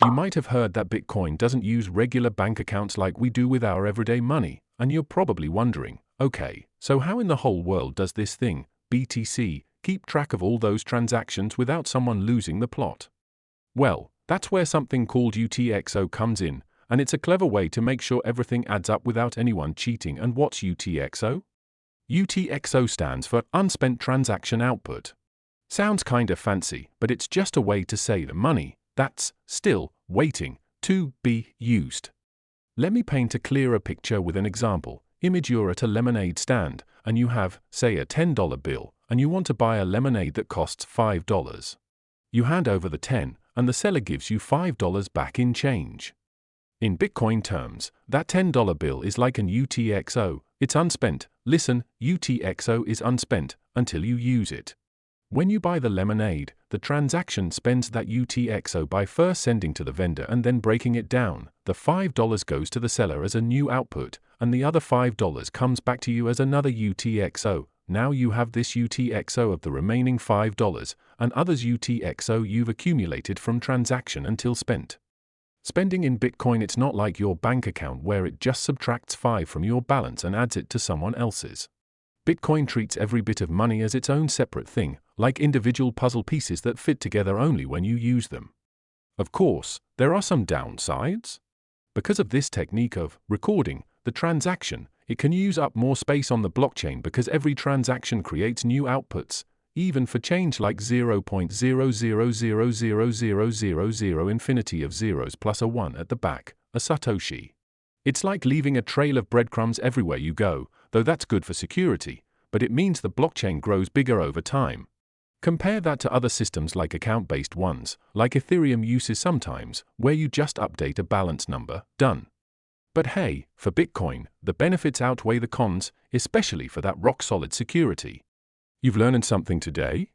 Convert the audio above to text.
You might have heard that Bitcoin doesn't use regular bank accounts like we do with our everyday money, and you're probably wondering, okay, so how in the whole world does this thing, BTC, keep track of all those transactions without someone losing the plot? Well, that's where something called UTXO comes in, and it's a clever way to make sure everything adds up without anyone cheating. And what's UTXO? UTXO stands for Unspent Transaction Output. Sounds kinda fancy, but it's just a way to say the money that's still waiting to be used. Let me paint a clearer picture with an example. Imagine you're at a lemonade stand, and you have, say, a $10 bill, and you want to buy a lemonade that costs $5. You hand over the 10, and the seller gives you $5 back in change. In Bitcoin terms, that $10 bill is like an UTXO, it's unspent. Listen, UTXO is unspent until you use it. When you buy the lemonade, the transaction spends that UTXO by first sending to the vendor and then breaking it down. The $5 goes to the seller as a new output, and the other $5 comes back to you as another UTXO. Now you have this UTXO of the remaining $5, and others UTXO you've accumulated from transaction until spent. Spending in Bitcoin, it's not like your bank account where it just subtracts 5 from your balance and adds it to someone else's. Bitcoin treats every bit of money as its own separate thing, like individual puzzle pieces that fit together only when you use them. Of course, there are some downsides. Because of this technique of recording the transaction, it can use up more space on the blockchain because every transaction creates new outputs, even for change like 0.00000000 infinity of zeros plus a 1 at the back, a Satoshi. It's like leaving a trail of breadcrumbs everywhere you go, though that's good for security, but it means the blockchain grows bigger over time. Compare that to other systems like account-based ones, like Ethereum uses sometimes, where you just update a balance number, done. But hey, for Bitcoin, the benefits outweigh the cons, especially for that rock-solid security. You've learned something today?